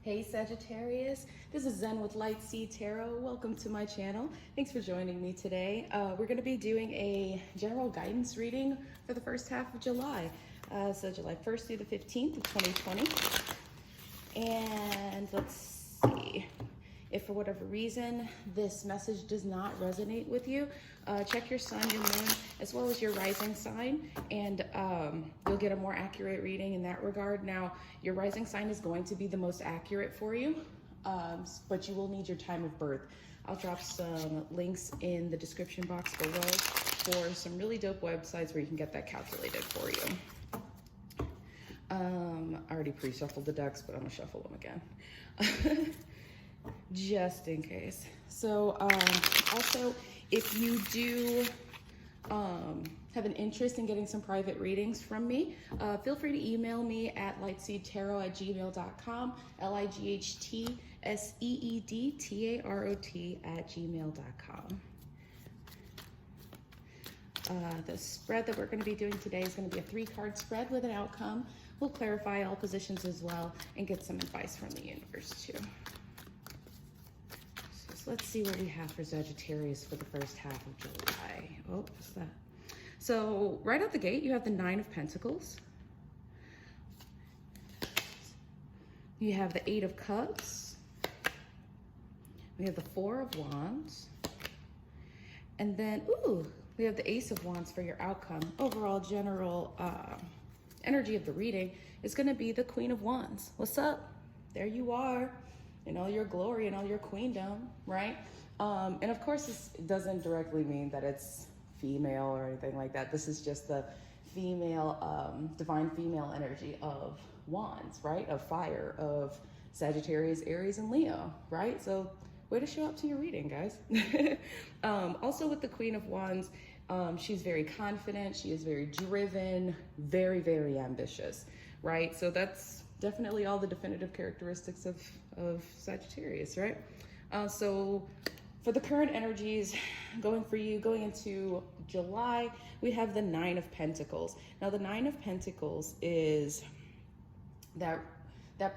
Hey Sagittarius, this is Zen with Light Seed Tarot. Welcome to my channel. Thanks for joining me today. We're going to be doing a general guidance reading for the first half of July. So July 1st through the 15th of 2020. And let's see. If for whatever reason this message does not resonate with you, check your sun, your moon, as well as your rising sign, and you'll get a more accurate reading in that regard. Now, your rising sign is going to be the most accurate for you, but you will need your time of birth. I'll drop some links in the description box below for some really dope websites where you can get that calculated for you. I already pre-shuffled the decks, but I'm gonna shuffle them again. Just in case. So also, if you do have an interest in getting some private readings from me, feel free to email me at lightseedtarot@gmail.com, lightseedtarot@gmail.com. The spread that we're going to be doing today is going to be a 3-card spread with an outcome. We'll clarify all positions as well and get some advice from the universe too. Let's see what we have for Sagittarius for the first half of July. Oh, what's that? So right out the gate, you have the 9 of Pentacles. You have the 8 of Cups. We have the 4 of Wands. And then, we have the Ace of Wands for your outcome. Overall general energy of the reading is going to be the Queen of Wands. What's up? There you are. In all your glory and all your queendom, right? And of course, this doesn't directly mean that it's female or anything like that. This is just the female, divine female energy of Wands, right? Of fire, of Sagittarius, Aries, and Leo, right? So way to show up to your reading, guys. Also with the Queen of Wands, she's very confident. She is very driven, very, very ambitious, right? So that's definitely all the definitive characteristics of Sagittarius, right? So for the current energies going for you, going into July, we have the 9 of Pentacles. Now the 9 of Pentacles is that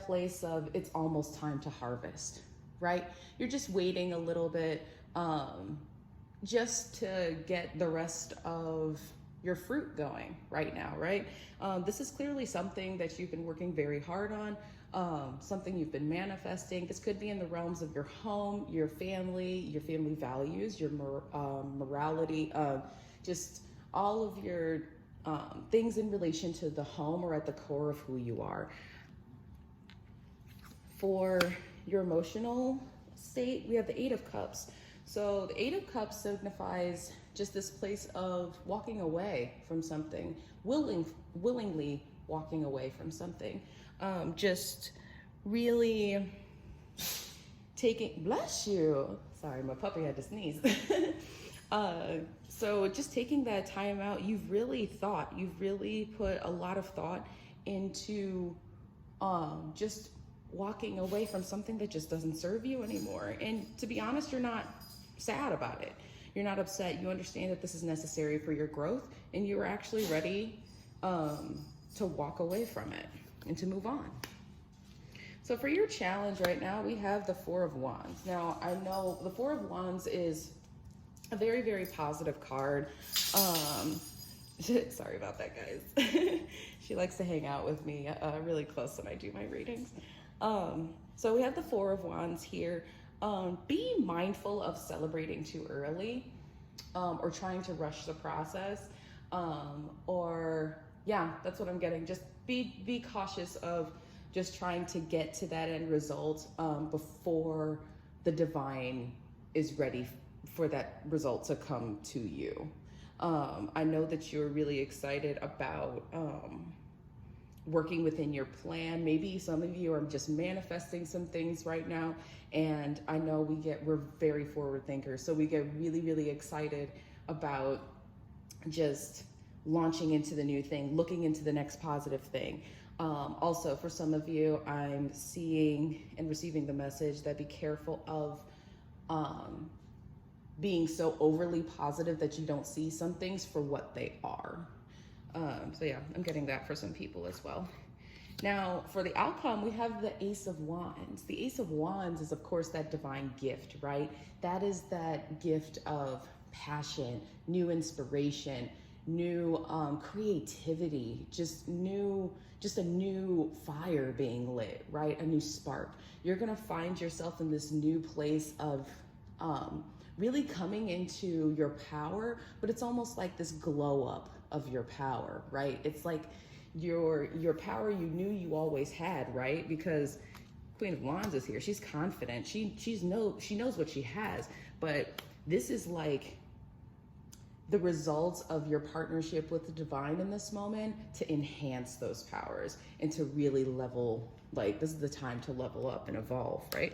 place of it's almost time to harvest, right? You're just waiting a little bit just to get the rest of your fruit going right now, right? This is clearly something that you've been working very hard on, something you've been manifesting. This could be in the realms of your home, your family values, your morality, just all of your things in relation to the home or at the core of who you are. For your emotional state, we have the 8 of Cups. So the 8 of Cups signifies just this place of walking away from something, willingly walking away from something. Just really taking, bless you. Sorry, my puppy had to sneeze. So just taking that time out, you've really put a lot of thought into just walking away from something that just doesn't serve you anymore. And to be honest, you're not sad about it. You're not upset. You understand that this is necessary for your growth, and you are actually ready to walk away from it and to move on. So for your challenge right now, we have the 4 of Wands. Now, I know the 4 of Wands is a very, very positive card. Sorry about that, guys. She likes to hang out with me really close when I do my readings. So we have the 4 of Wands here. Be mindful of celebrating too early, or trying to rush the process, that's what I'm getting. Just be cautious of just trying to get to that end result before the divine is ready for that result to come to you. I know that you're really excited about working within your plan. Maybe some of you are just manifesting some things right now, and I know we're very forward thinkers, so we get really, really excited about just launching into the new thing, looking into the next positive thing. Also, for some of you, I'm seeing and receiving the message that be careful of being so overly positive that you don't see some things for what they are. So yeah, I'm getting that for some people as well. Now, for the outcome, we have the Ace of Wands. The Ace of Wands is, of course, that divine gift, right? That is that gift of passion, new inspiration, new creativity, just a new fire being lit, right? A new spark. You're gonna find yourself in this new place of really coming into your power, but it's almost like this glow up of your power, right? It's like your power you knew you always had, right? Because Queen of Wands is here. She's confident. She knows what she has. But this is like the results of your partnership with the divine in this moment to enhance those powers and to really level, like this is the time to level up and evolve, right?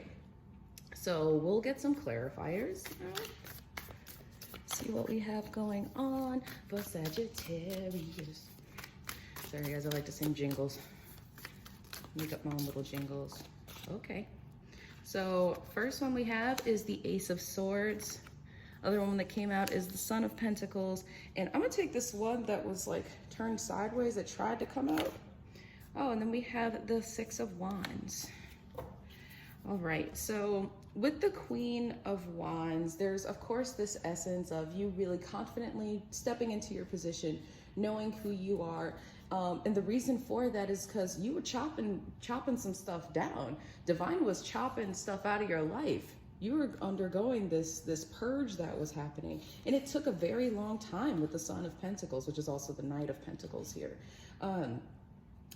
So we'll get some clarifiers. See what we have going on for Sagittarius. Sorry guys, I like to sing jingles. Make up my own little jingles. Okay. So first one we have is the Ace of Swords. Other one that came out is the Son of Pentacles. And I'm gonna take this one that was like turned sideways that tried to come out. Oh, and then we have the Six of Wands. All right, so with the Queen of Wands, there's of course this essence of you really confidently stepping into your position, knowing who you are. And the reason for that is because you were chopping some stuff down. Divine was chopping stuff out of your life. You were undergoing this purge that was happening. And it took a very long time with the Son of Pentacles, which is also the Knight of Pentacles here.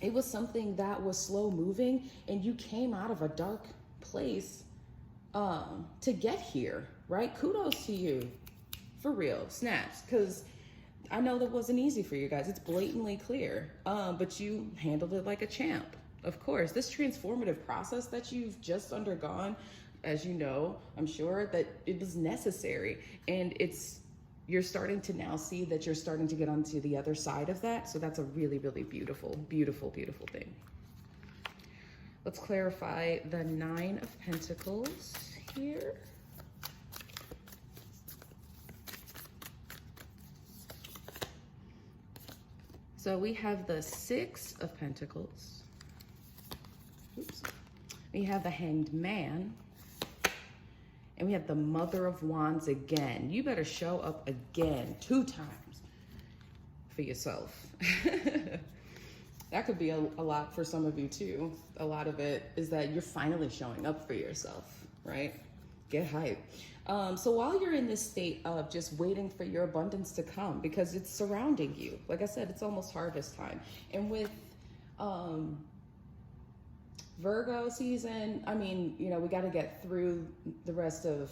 It was something that was slow moving, and you came out of a dark place to get here, right? Kudos to you, for real, snaps, because I know that wasn't easy for you guys. It's blatantly clear, but you handled it like a champ. Of course, this transformative process that you've just undergone, as you know, I'm sure that it was necessary, and you're starting to now see that you're starting to get onto the other side of that. So that's a really, really beautiful, beautiful, beautiful thing. Let's clarify the Nine of Pentacles here. So we have the Six of Pentacles. Oops. We have the Hanged Man. And we have the Mother of Wands again. You better show up again 2 times for yourself. That could be a lot for some of you too. A lot of it is that you're finally showing up for yourself, right? Get hype. So while you're in this state of just waiting for your abundance to come, because it's surrounding you, like I said, it's almost harvest time. And with Virgo season, I mean, you know, we got to get through the rest of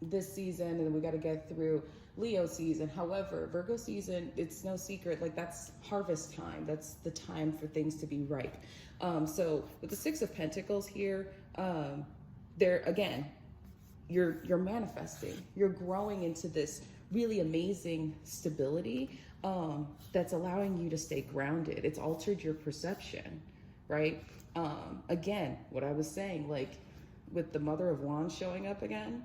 this season, and then we got to get through Leo season. However, Virgo season, it's no secret, like that's harvest time. That's the time for things to be ripe. So with the Six of Pentacles here, there again, you're manifesting, you're growing into this really amazing stability that's allowing you to stay grounded. It's altered your perception, right? Again, what I was saying, like with the Mother of Wands showing up again,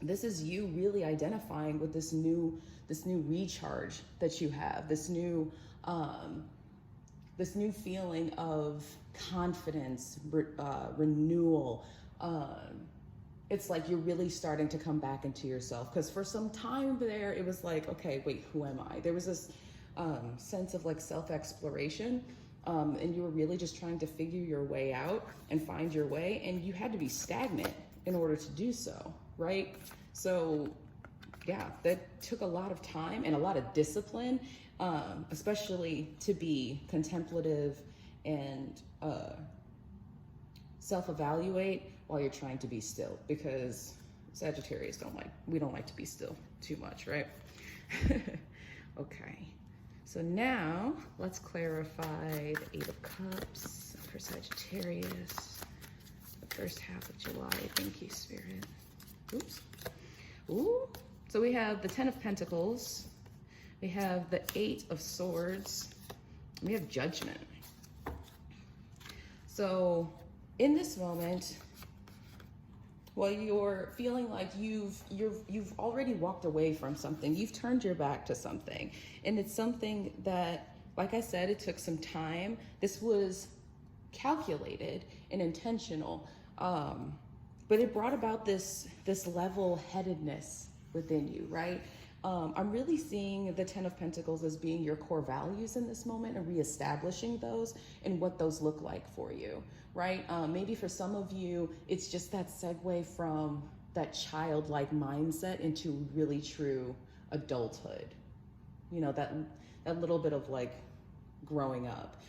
this is you really identifying with this new recharge that you have, this new feeling of confidence, renewal. It's like you're really starting to come back into yourself, because for some time there, it was like, okay, wait, who am I? There was this sense of like self-exploration, and you were really just trying to figure your way out and find your way, and you had to be stagnant in order to do so, right? So yeah, that took a lot of time and a lot of discipline, especially to be contemplative and self-evaluate while you're trying to be still, because Sagittarius we don't like to be still too much, right? Okay, so now let's clarify the Eight of Cups for Sagittarius, the first half of July. Thank you, Spirit. Oops. Ooh. So we have the Ten of Pentacles, we have the Eight of Swords, and we have Judgment. So in this moment, well, you're feeling like you've already walked away from something. You've turned your back to something, and it's something that like I said, it took some time. This was calculated and intentional, but it brought about this level-headedness within you, right? I'm really seeing the Ten of Pentacles as being your core values in this moment and reestablishing those and what those look like for you, right? Maybe for some of you, it's just that segue from that childlike mindset into really true adulthood. You know, that little bit of like growing up.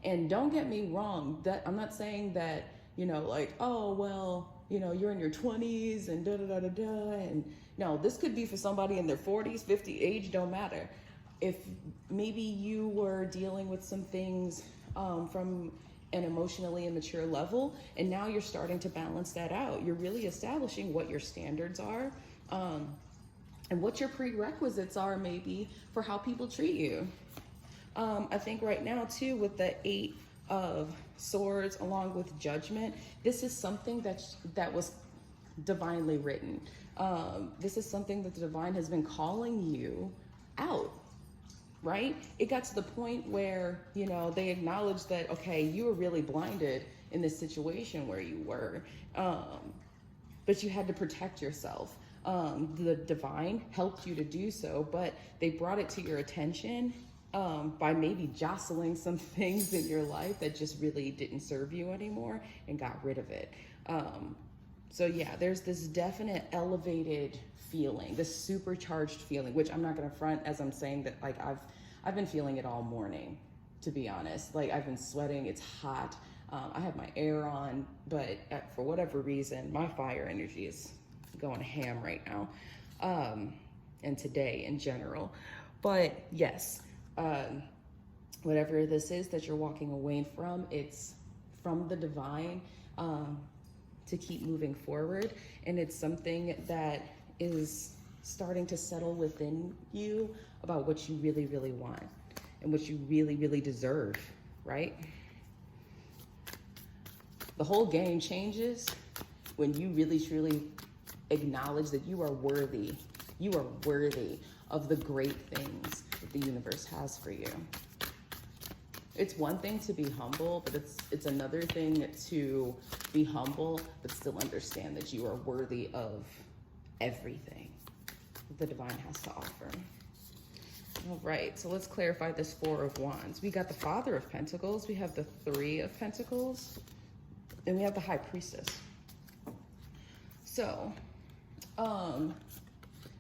And don't get me wrong, that I'm not saying that, you know, like, oh, well, you know, you're in your 20s and da da da da da. And no, this could be for somebody in their 40s, 50, age don't matter. If maybe you were dealing with some things from an emotionally immature level, and now you're starting to balance that out. You're really establishing what your standards are, and what your prerequisites are maybe for how people treat you. I think right now too, with the 8 of Swords along with Judgment, this is something that was divinely written. This is something that the divine has been calling you out, right? It got to the point where, you know, they acknowledged that, okay, you were really blinded in this situation where you were, but you had to protect yourself. The divine helped you to do so, but they brought it to your attention by maybe jostling some things in your life that just really didn't serve you anymore and got rid of it. So yeah, there's this definite elevated feeling, this supercharged feeling, which I'm not gonna front as I'm saying that, like, I've been feeling it all morning, to be honest. Like, I've been sweating, it's hot. I have my air on, but for whatever reason, my fire energy is going ham right now, and today in general. But yes, whatever this is that you're walking away from, it's from the divine, to keep moving forward. And it's something that is starting to settle within you about what you really, really want and what you really, really deserve, right? The whole game changes when you really, truly acknowledge that you are worthy. You are worthy of the great things that the universe has for you. It's one thing to be humble, but it's another thing to be humble, but still understand that you are worthy of everything that the divine has to offer. All right, so let's clarify this 4 of Wands. We got the Father of Pentacles, we have the 3 of Pentacles, and we have the High Priestess. So,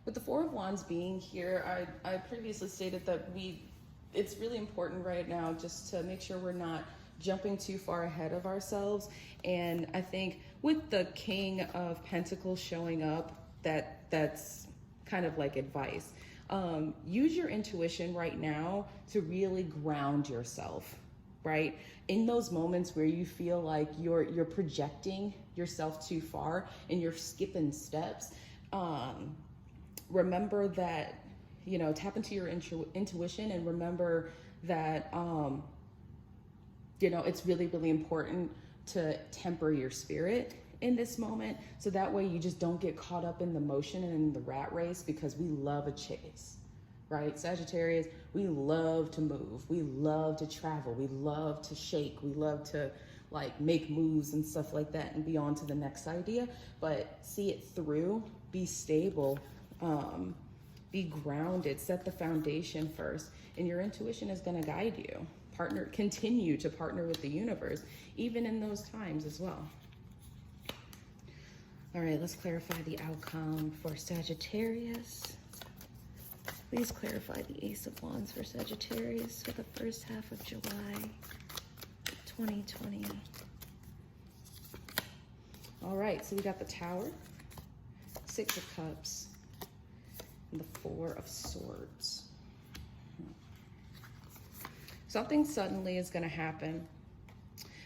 with the 4 of Wands being here, I previously stated that it's really important right now just to make sure we're not jumping too far ahead of ourselves. And I think with the King of Pentacles showing up, that's kind of like advice. Use your intuition right now to really ground yourself, right? In those moments where you feel like you're projecting yourself too far and you're skipping steps, remember that, you know, tap into your intuition and remember that, you know, it's really, really important to temper your spirit in this moment. So that way you just don't get caught up in the motion and in the rat race, because we love a chase, right? Sagittarius, we love to move. We love to travel. We love to shake. We love to like make moves and stuff like that and be on to the next idea, but see it through, be stable, be grounded, set the foundation first, and your intuition is going to guide you. Continue to partner with the universe, even in those times as well. All right, let's clarify the outcome for Sagittarius. Please clarify the Ace of Wands for Sagittarius for the first half of July 2020. All right, so we got the Tower, 6 of Cups, and the 4 of Swords. Something suddenly is going to happen.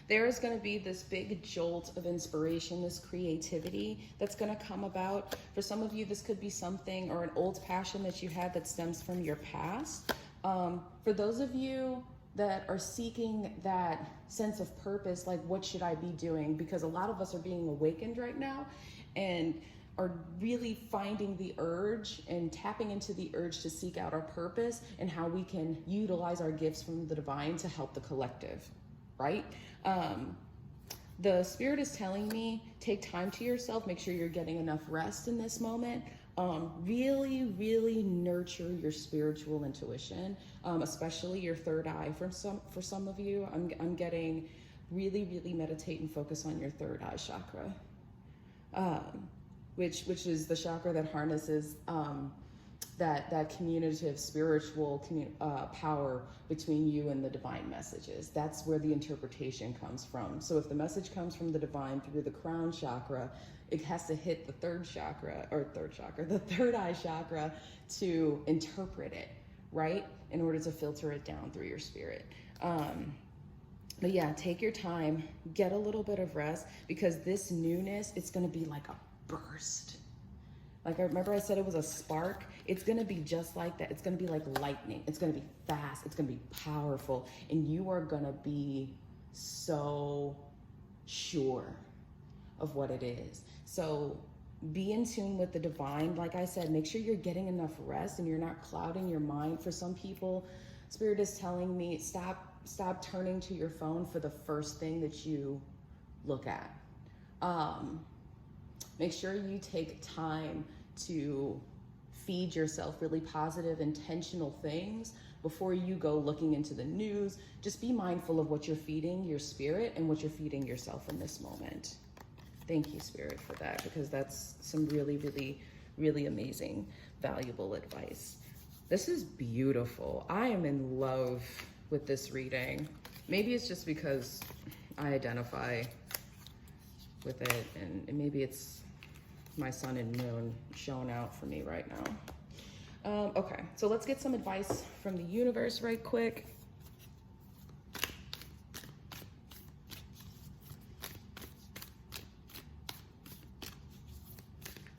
There is going to be this big jolt of inspiration, this creativity that's going to come about. For some of you, this could be something or an old passion that you had that stems from your past. For those of you that are seeking that sense of purpose, like what should I be doing? Because a lot of us are being awakened right now, and are really finding the urge and tapping into the urge to seek out our purpose and how we can utilize our gifts from the divine to help the collective, right? The spirit is telling me, take time to yourself, make sure you're getting enough rest in this moment. Really, really nurture your spiritual intuition, especially your third eye. For some of you, I'm getting really, really meditate and focus on your third eye chakra, which is the chakra that harnesses that communicative spiritual power between you and the divine messages. That's where the interpretation comes from. So if the message comes from the divine through the crown chakra, it has to hit the third eye chakra to interpret it, right? In order to filter it down through your spirit. But yeah, take your time, get a little bit of rest, because this newness, it's gonna be like a burst. Like I remember I said it was a spark. It's gonna be just like that. It's gonna be like lightning. It's gonna be fast. It's gonna be powerful. And you are gonna be so sure of what it is. So be in tune with the divine. Like I said, make sure you're getting enough rest and you're not clouding your mind. For some people, Spirit is telling me, stop turning to your phone for the first thing that you look at. Make sure you take time to feed yourself really positive, intentional things before you go looking into the news. Just be mindful of what you're feeding your spirit and what you're feeding yourself in this moment. Thank you, Spirit, for that, because that's some really, really, really amazing, valuable advice. This is beautiful. I am in love with this reading. Maybe it's just because I identify with it, and maybe it's my sun and moon showing out for me right now. Okay, so let's get some advice from the universe right quick.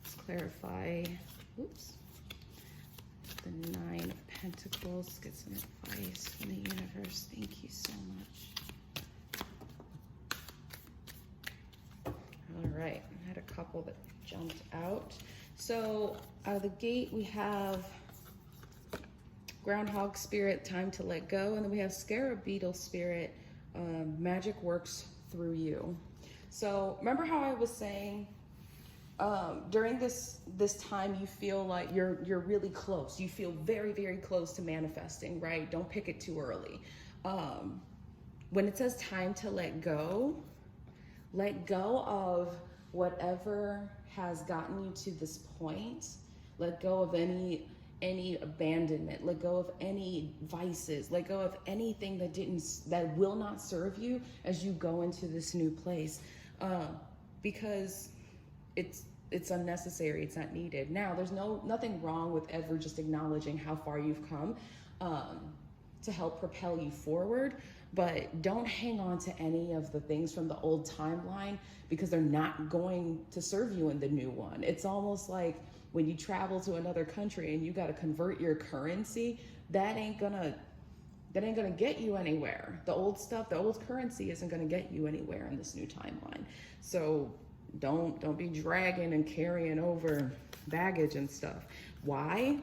Let's clarify, oops, the Nine of Pentacles. Get some advice from the universe. Thank you so much. All right, I had a couple that jumped out. So out of the gate, we have Groundhog Spirit, time to let go. And then we have Scarab Beetle Spirit, magic works through you. So remember how I was saying, during this time, you feel like you're really close. You feel very, very close to manifesting, right? Don't pick it too early. When it says time to let go of whatever has gotten you to this point. Let go of any abandonment. Let go of any vices. Let go of anything that will not serve you as you go into this new place, because it's unnecessary. It's not needed. Now, there's nothing wrong with ever just acknowledging how far you've come to help propel you forward. But don't hang on to any of the things from the old timeline, because they're not going to serve you in the new one. It's almost like when you travel to another country and you got to convert your currency, that ain't gonna get you anywhere. The old stuff, the old currency isn't gonna get you anywhere in this new timeline. So don't be dragging and carrying over baggage and stuff. Why?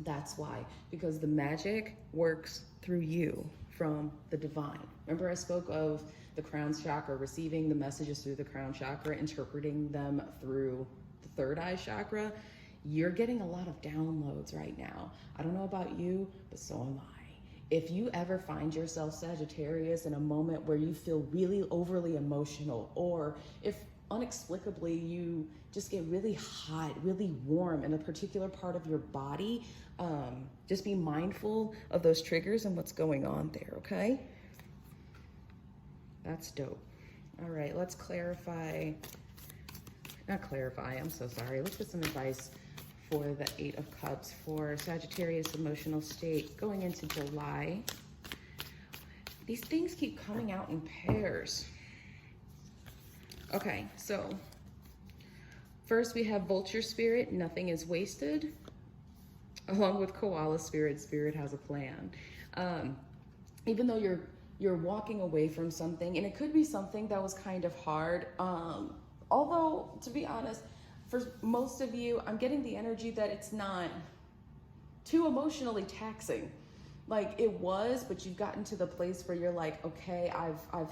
That's why, because the magic works through you from the divine. Remember I spoke of the crown chakra, receiving the messages through the crown chakra, interpreting them through the third eye chakra. You're getting a lot of downloads right now. I don't know about you, but so am I. If you ever find yourself, Sagittarius, in a moment where you feel really overly emotional, or if inexplicably you just get really hot, really warm in a particular part of your body, just be mindful of those triggers and what's going on there, okay? That's dope. All right, let's I'm so sorry. Let's get some advice for the Eight of Cups for Sagittarius emotional state going into July. These things keep coming out in pairs. Okay, so first we have Vulture Spirit, nothing is wasted. Along with Koala Spirit, Spirit has a plan. Even though you're walking away from something, and it could be something that was kind of hard. Although, to be honest, For most of you, I'm getting the energy that it's not too emotionally taxing. Like it was, but you've gotten to the place where you're like, okay, I've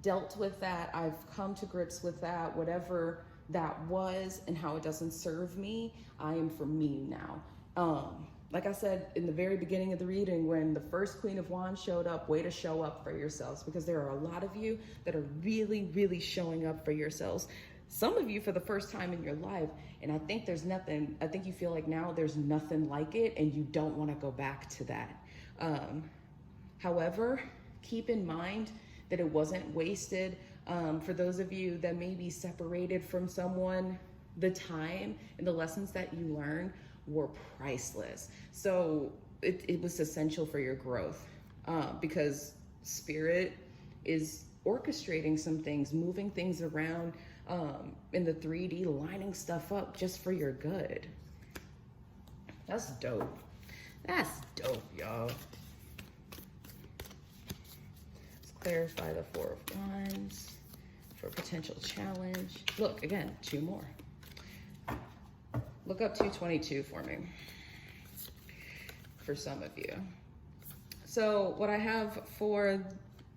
dealt with that. I've come to grips with that, whatever that was and how it doesn't serve me. I am for me now. Like I said in the very beginning of the reading, when the first Queen of Wands showed up, way to show up for yourselves, because there are a lot of you that are really, really showing up for yourselves. Some of you for the first time in your life, and I think there's nothing, I think you feel like now there's nothing like it and you don't want to go back to that. However, keep in mind that it wasn't wasted. For those of you that may be separated from someone, the time and the lessons that you learned were priceless. So it was essential for your growth, because Spirit is orchestrating some things, moving things around in the 3D, lining stuff up just for your good. That's dope. That's dope, y'all. Let's clarify the Four of Wands for potential challenge. Look, again, 2 more. Look up 222 for me, for some of you. So what I have for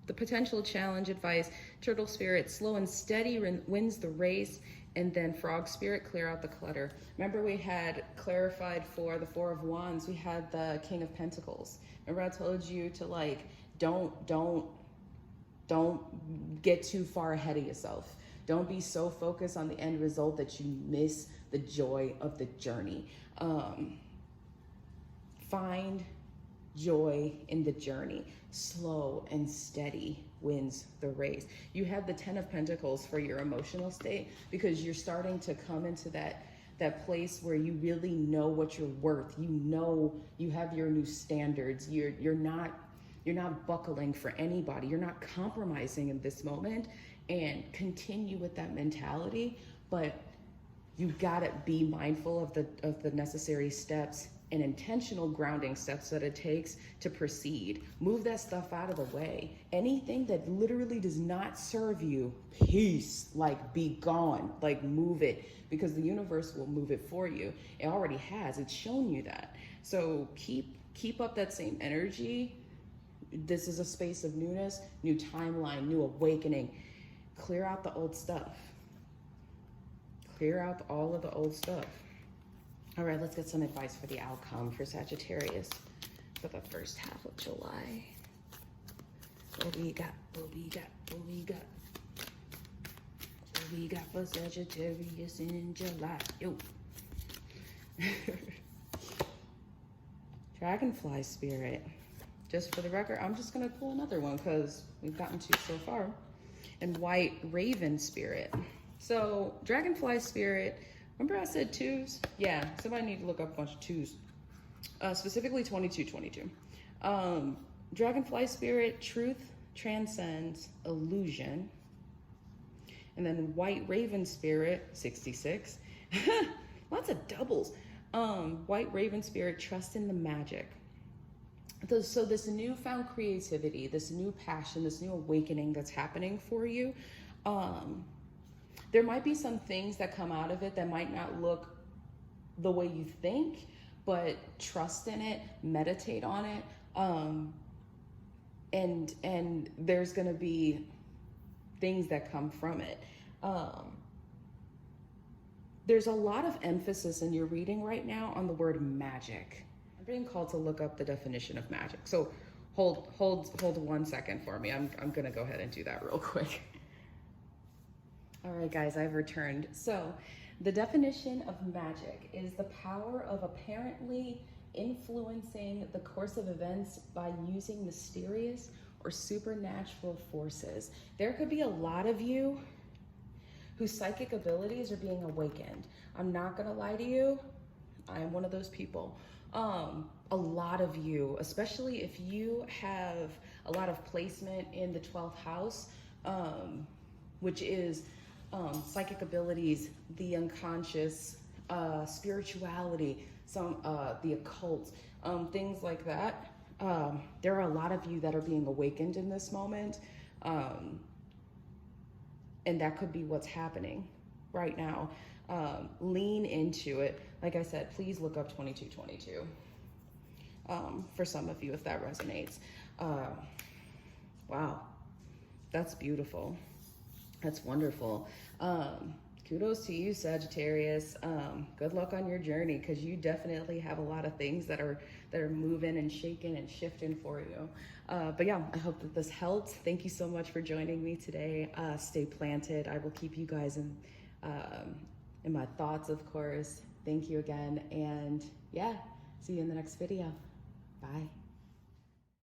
the potential challenge advice, Turtle Spirit, slow and steady wins the race, and then Frog Spirit, clear out the clutter. Remember we had clarified for the Four of Wands, we had the King of Pentacles. Remember I told you to like, don't get too far ahead of yourself. Don't be so focused on the end result that you miss the joy of the journey. Find joy in the journey. Slow and steady wins the race. You have the 10 of Pentacles for your emotional state, because you're starting to come into that place where you really know what you're worth. You know you have your new standards. You're not buckling for anybody. You're not compromising in this moment, and continue with that mentality. But you've got to be mindful of the necessary steps and intentional grounding steps that it takes to proceed. Move that stuff out of the way. Anything that literally does not serve you, peace, like be gone, like move it, because the universe will move it for you. It already has, it's shown you that. So keep up that same energy. This is a space of newness, new timeline, new awakening. Clear out the old stuff. Clear out all of the old stuff. All right, let's get some advice for the outcome for Sagittarius for the first half of July. What we got, what we got, what we got. What we got for Sagittarius in July. Yo. Dragonfly Spirit. Just for the record, I'm just gonna pull another one because we've gotten 2 so far. And White Raven Spirit. So Dragonfly Spirit, remember I said 2s? Yeah, somebody need to look up a bunch of 2s. Specifically 2222. Dragonfly Spirit, truth transcends illusion. And then White Raven Spirit, 66. Lots of doubles. White Raven Spirit, trust in the magic. So this newfound creativity, this new passion, this new awakening that's happening for you, there might be some things that come out of it that might not look the way you think, but trust in it, meditate on it, and there's gonna be things that come from it. There's a lot of emphasis in your reading right now on the word magic. I'm being called to look up the definition of magic. So hold 1 second for me. I'm gonna go ahead and do that real quick. All right, guys, I've returned. So the definition of magic is the power of apparently influencing the course of events by using mysterious or supernatural forces. There could be a lot of you whose psychic abilities are being awakened. I'm not gonna lie to you, I am one of those people. A lot of you, especially if you have a lot of placement in the 12th house, which is psychic abilities, the unconscious, spirituality, the occult, things like that. There are a lot of you that are being awakened in this moment, and that could be what's happening right now. Lean into it. Like I said, please look up 2222 for some of you if that resonates. Wow, that's beautiful. That's wonderful. Kudos to you, Sagittarius. Good luck on your journey, because you definitely have a lot of things that are moving and shaking and shifting for you. But yeah, I hope that this helped. Thank you so much for joining me today. Stay planted. I will keep you guys in my thoughts, of course. Thank you again. And yeah, see you in the next video. Bye.